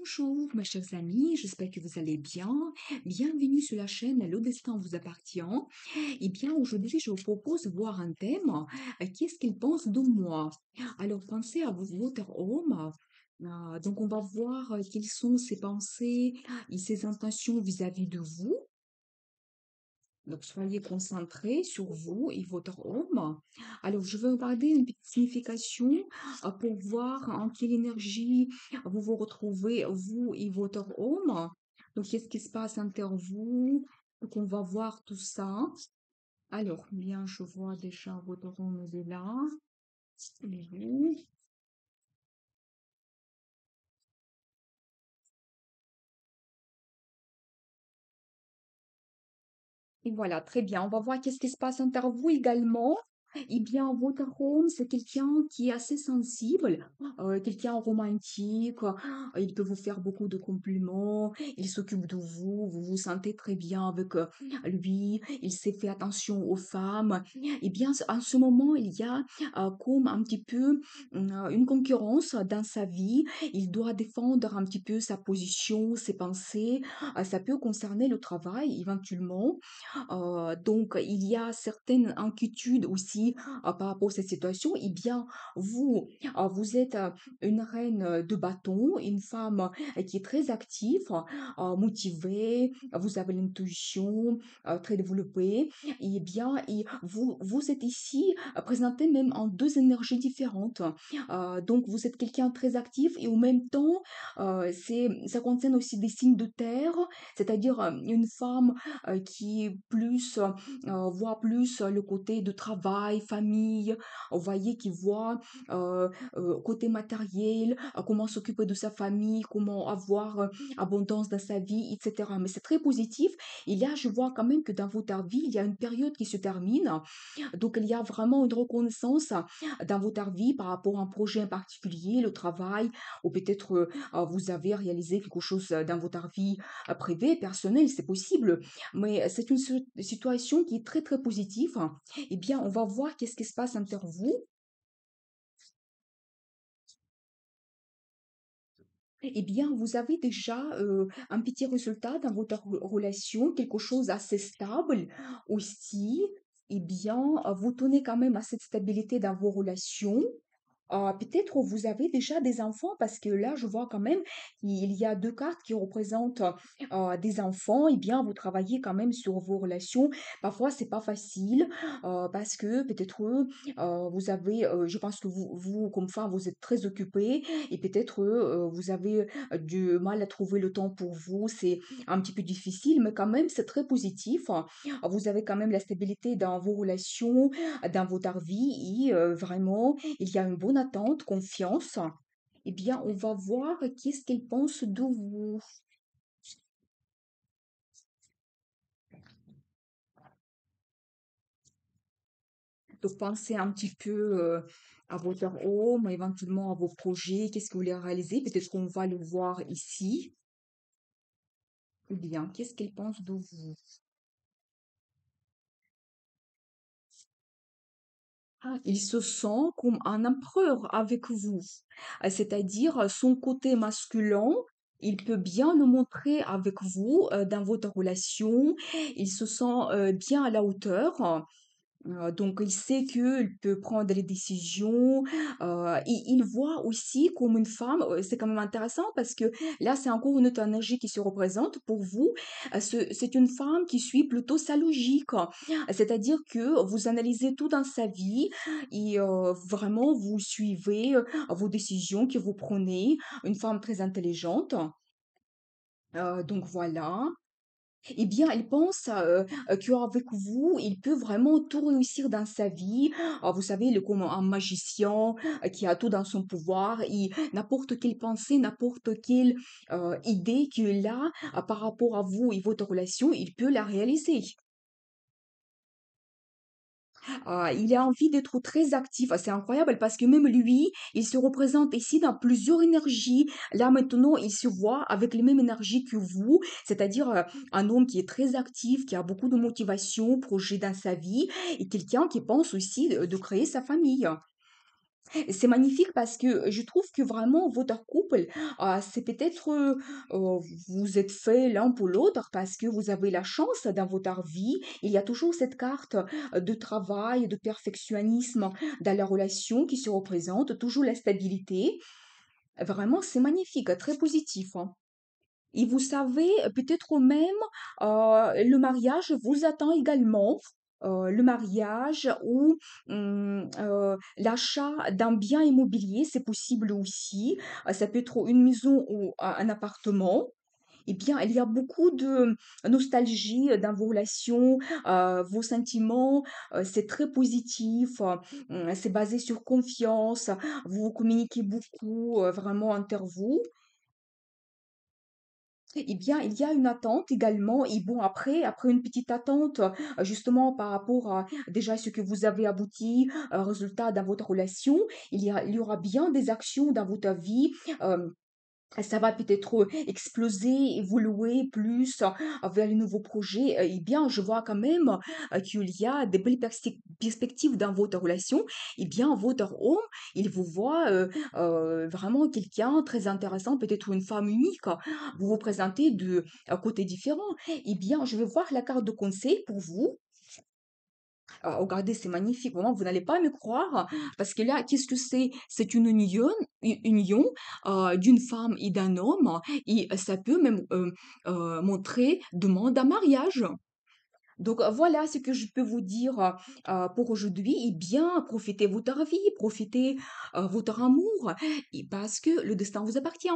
Bonjour mes chers amis, j'espère que vous allez bien. Bienvenue sur la chaîne Le Destin vous appartient. Eh bien, aujourd'hui, je vous propose de voir un thème. Qu'est-ce qu'il pense de moi? Alors, pensez à votre homme. Donc, on va voir quelles sont ses pensées et ses intentions vis-à-vis de vous. Donc, soyez concentrés sur vous et votre homme. Alors, je vais vous parler d'une petite signification pour voir en quelle énergie vous vous retrouvez, vous et votre homme. Donc, qu'est-ce qui se passe entre vous? Donc, on va voir tout ça. Alors, bien, je vois déjà votre homme il est là. Et vous. Et voilà, très bien. On va voir qu'est-ce qui se passe entre vous également. Eh bien, votre homme, c'est quelqu'un qui est assez sensible, quelqu'un romantique. Il peut vous faire beaucoup de compliments. Il s'occupe de vous. Vous vous sentez très bien avec lui. Il sait faire attention aux femmes. Eh bien, en ce moment, il y a comme un petit peu une concurrence dans sa vie. Il doit défendre un petit peu sa position, ses pensées. Ça peut concerner le travail éventuellement. Donc, il y a certaines inquiétudes aussi par rapport à cette situation. Eh bien, vous, vous êtes une reine de bâton, une femme qui est très active, motivée, vous avez l'intuition très développée. Eh bien, vous êtes ici présenté même en deux énergies différentes. Donc, vous êtes quelqu'un de très actif et en même temps, ça concerne aussi des signes de terre, c'est-à-dire une femme qui est plus, voit plus le côté de travail, famille, vous voyez, qui voit côté matériel, comment s'occuper de sa famille, comment avoir abondance dans sa vie, etc. Mais c'est très positif. Et là, je vois quand même que dans votre vie, il y a une période qui se termine. Donc, il y a vraiment une reconnaissance dans votre vie par rapport à un projet en particulier, le travail, ou peut-être vous avez réalisé quelque chose dans votre vie privée, personnelle, c'est possible. Mais c'est une situation qui est très, très positive. Eh bien, on va voir qu'est-ce qui se passe entre vous. Eh bien, vous avez déjà un petit résultat dans votre relation, quelque chose assez stable aussi. Eh bien, vous tenez quand même à cette stabilité dans vos relations. Peut-être vous avez déjà des enfants parce que là, je vois quand même qu'il y a deux cartes qui représentent des enfants. Eh bien, vous travaillez quand même sur vos relations. Parfois, c'est pas facile parce que peut-être vous avez, je pense que vous, comme femme, vous êtes très occupée et peut-être vous avez du mal à trouver le temps pour vous. C'est un petit peu difficile, mais quand même, c'est très positif. Vous avez quand même la stabilité dans vos relations, dans votre vie et vraiment, il y a une bonne attente, confiance. Eh bien, on va voir qu'est-ce qu'elle pense de vous. Donc, pensez un petit peu à votre home, éventuellement à vos projets, qu'est-ce que vous voulez réaliser. Peut-être qu'on va le voir ici. Eh bien, qu'est-ce qu'elle pense de vous? Ah, il se sent comme un empereur avec vous. C'est-à-dire son côté masculin, il peut bien le montrer avec vous dans votre relation. Il se sent bien à la hauteur. Donc, il sait qu'il peut prendre les décisions. Il voit aussi comme une femme, c'est quand même intéressant parce que là, c'est encore une autre énergie qui se représente pour vous. C'est une femme qui suit plutôt sa logique. C'est-à-dire que vous analysez tout dans sa vie et vraiment vous suivez vos décisions que vous prenez. Une femme très intelligente. Donc voilà. Eh bien, elle pense qu'avec vous, il peut vraiment tout réussir dans sa vie. Vous savez, il est comme un magicien qui a tout dans son pouvoir et n'importe quelle pensée, n'importe quelle idée qu'il a par rapport à vous et votre relation, il peut la réaliser. Il a envie d'être très actif. C'est incroyable parce que même lui, il se représente ici dans plusieurs énergies. Là, maintenant, il se voit avec les mêmes énergies que vous, c'est-à-dire un homme qui est très actif, qui a beaucoup de motivation, projet dans sa vie, et quelqu'un qui pense aussi de créer sa famille. C'est magnifique parce que je trouve que vraiment votre couple, c'est peut-être, vous êtes faits l'un pour l'autre parce que vous avez la chance dans votre vie. Il y a toujours cette carte, de travail, de perfectionnisme dans la relation qui se représente, toujours la stabilité. Vraiment, c'est magnifique, très positif, hein. Et vous savez, peut-être même, le mariage vous attend également. Le mariage ou l'achat d'un bien immobilier, c'est possible aussi. Ça peut être une maison ou un appartement. Eh bien, il y a beaucoup de nostalgie dans vos relations, vos sentiments, c'est très positif, c'est basé sur confiance, vous communiquez beaucoup, vraiment entre vous. Eh bien, il y a une attente également et bon après une petite attente, justement par rapport à déjà ce que vous avez abouti, résultat dans votre relation, il y aura bien des actions dans votre vie, hem ça va peut-être, exploser, évoluer plus, vers les nouveaux projets, eh bien, je vois quand même, qu'il y a des belles perspectives dans votre relation. Eh bien, votre homme, il vous voit, vraiment quelqu'un très intéressant, peut-être une femme unique. Vous vous présentez de, côtés différents. Eh bien, je vais voir la carte de conseil pour vous. Regardez, c'est magnifique, vraiment, vous n'allez pas me croire, parce que là, qu'est-ce que c'est? C'est une union d'une femme et d'un homme, et ça peut même montrer demande en mariage. Donc voilà ce que je peux vous dire pour aujourd'hui. Et bien, profitez votre vie, profitez votre amour, et parce que le destin vous appartient.